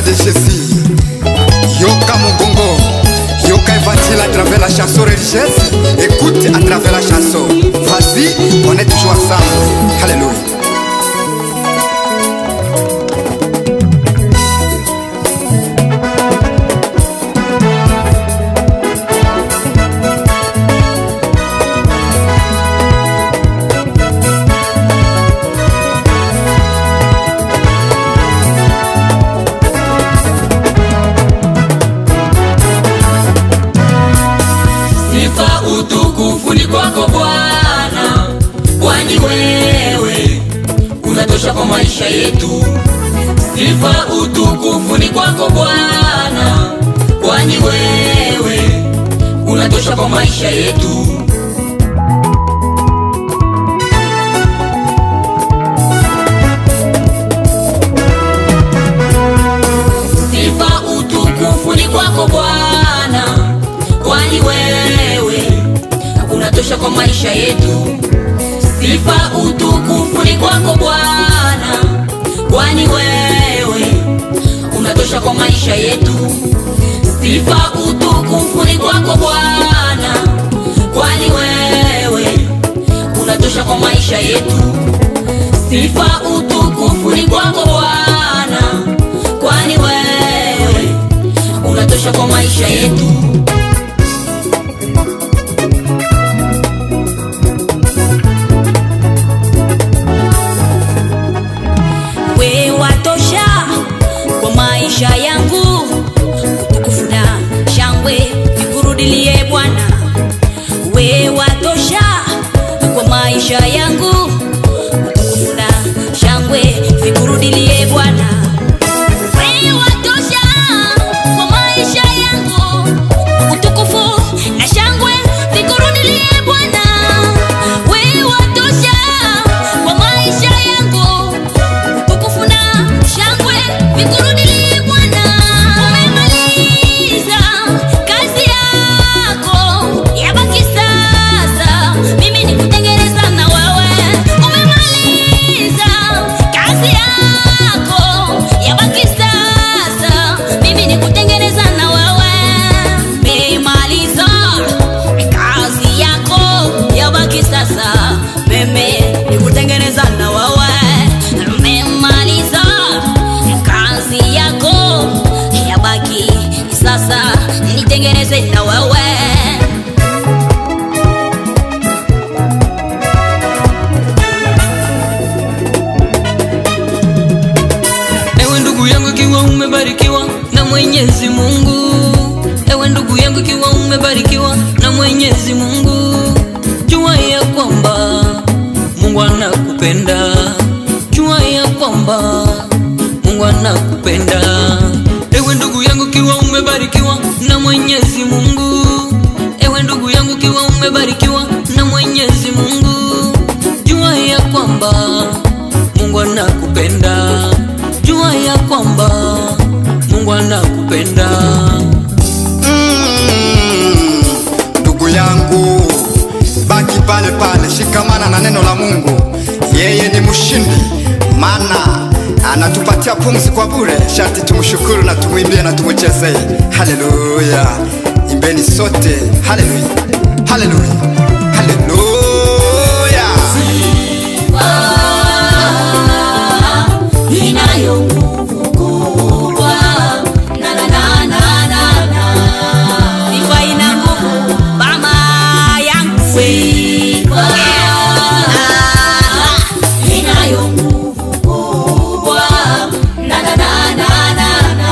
de Jésus. Yoka Mugongo, Yoka évangile à travers la chanson religieuse. Écoute à travers la chanson. Vas-y, on est toujours ensemble. Alléluia. Utukufu ni kwako Bwana, kwani wewe unatosha kwa maisha yetu. Sifa utukufu ni kwako Bwana, kwani wewe unatosha kwa maisha yetu. Sifa utukufu ni kwako Bwana, kwani wewe unatosha kwa maisha yetu. Sifa utukufu ni kwako Bwana, kwani wewe unatosha kwa maisha yetu. Sifa utukufu ni kwako Bwana, kwani wewe unatosha kwa maisha yetu. Sifa utukufu ni kwako Bwana, kwani wewe unatosha kwa maisha yetu. Maisha yangu utukufu na shangwe vikurudilie Bwana. Wewe watosha kwa maisha yangu utukufu na shangwe vikurudilie Bwana. Wewe watosha kwa maisha yangu utukufu na shangwe vikurudilie Bwana. Wewe watosha kwa maisha yangu utukufu na shangwe vikurudilie. Sasa nitengeneze na wewe. Ewe ndugu yangu kiwa umebarikiwa na Mwenyezi Mungu. Ewe ndugu yangu kiwa umebarikiwa na Mwenyezi Mungu, jua ya kwamba Mungu anakupenda. Jua ya kwamba Mungu anakupenda. Ewe ndugu yangu kiwa umebarikiwa na Mwenyezi Mungu. Ewe ndugu yangu kiwa umebarikiwa na Mwenyezi Mungu, jua ya kwamba Mungu anakupenda. Jua ya kwamba Mungu anakupenda. Ndugu yangu, baki pale pale, shikamana na neno la Mungu. Yeye ni mshindi, maana anatupatia pumzi kwa bure. Sharti tumshukuru na tumwimbie na tumuchezee. Haleluya, imbeni sote. Haleluya, haleluya, haleluya. Inayo nguvu kubwa, na na na na na na. Sifa ina nguvu mama yangu. Sifa inayo nguvu kubwa, na na na na na na.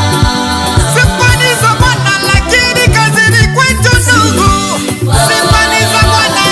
Sifa ni za Bwana, lakini kazi ni kwetu ndugu. Sifa ni za Bwana.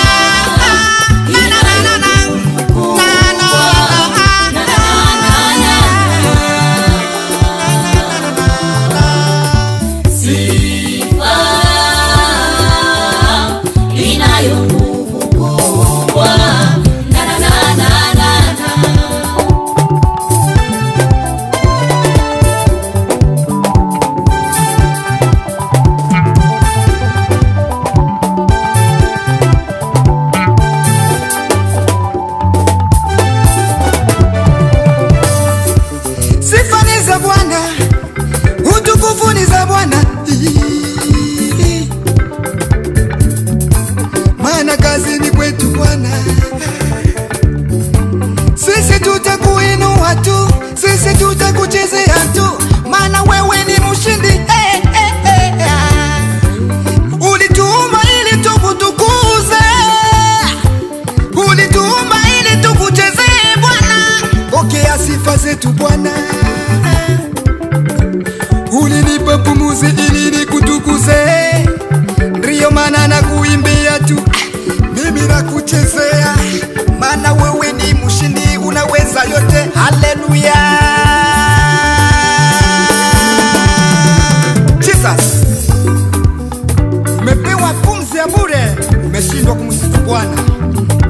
Bwana, maana kazini kwetu Bwana sisi tutakuinua tu, sisi tutakuchezea tu, maana wewe ni mshindi. Ulituumba ili tukutukuze, ulituumba ili tukuchezee Bwana. Pokea sifa zetu Bwana. Ulinipa pumzi ili nikutukuze, ndio maana nakuimbia tu, mimi nakuchezea, maana wewe ni mshindi, unaweza yote. Haleluya. Jesus, umepewa pumzi ya bure, umeshindwa kumsifu Bwana.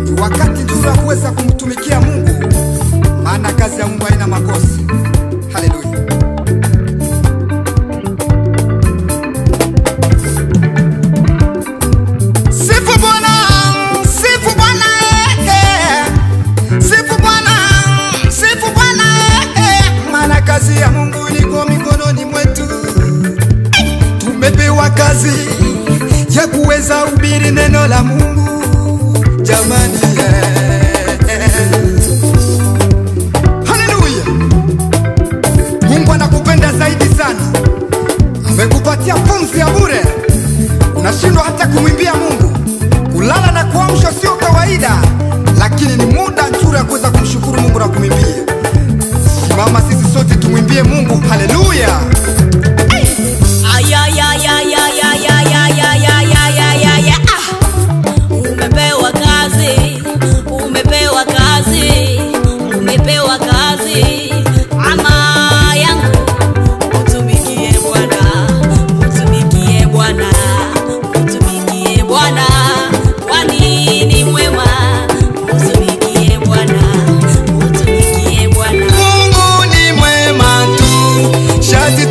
Ni wakati nzuri wa kuweza kumtumikia Mungu, maana kazi ya Mungu haina makosa. Haleluya. Sifu Bwana, sifu Bwana, sifu Bwana, sifu Bwana, maana kazi ya Mungu iko mikononi mwetu. Tumepewa kazi ya kuweza hubiri neno la Mungu. Jamani, haleluya. Mungu anakupenda zaidi sana, amekupatia pumzi ya bure. Unashindwa hata kumwimbia Mungu. Kulala na kuamsha sio kawaida, lakini ni muda nzuri wa kuweza kumshukuru Mungu na kumwimbia. Simama sisi sote tumwimbie Mungu. Haleluya. Umepewa kazi, umepewa kazi, umepewa kazi. Ama yangu utumikie Bwana, utumikie Bwana, utumikie Bwana, kwani ni mwema. Utumikie Bwana, utumikie Bwana. Mungu ni mwema tu, shati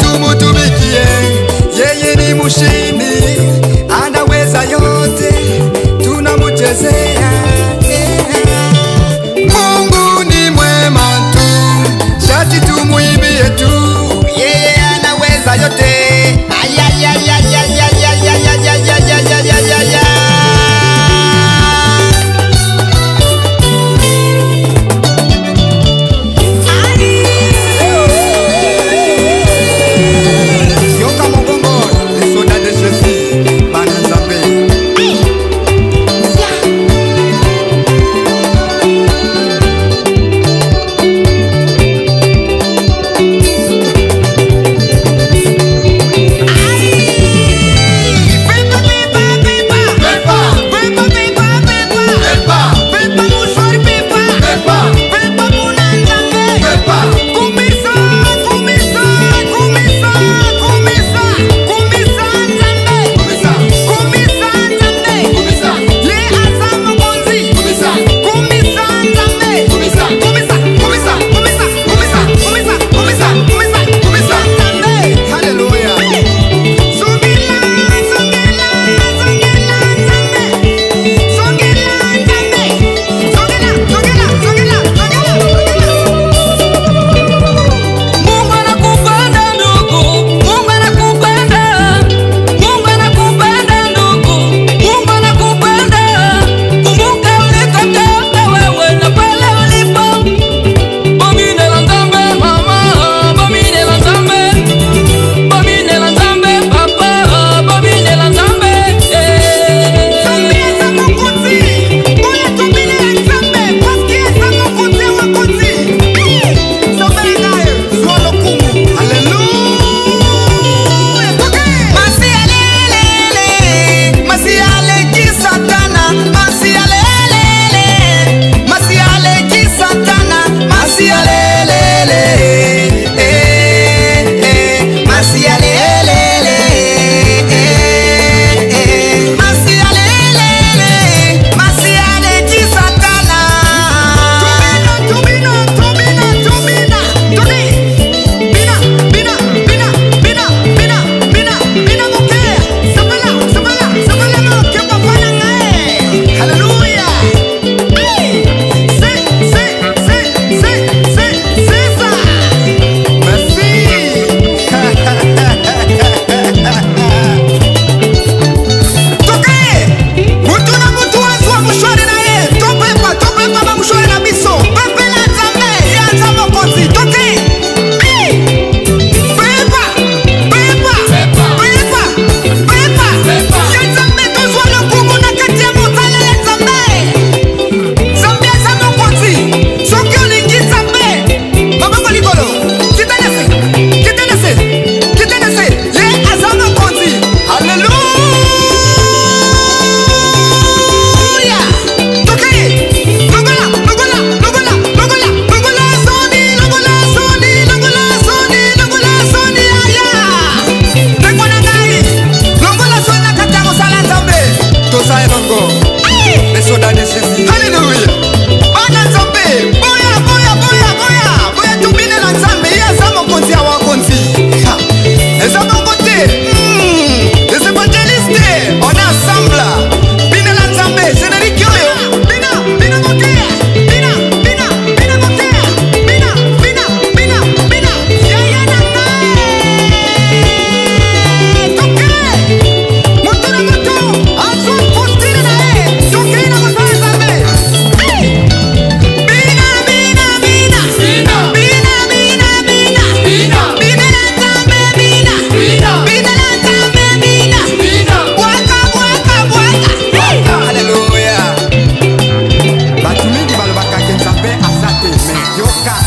yoka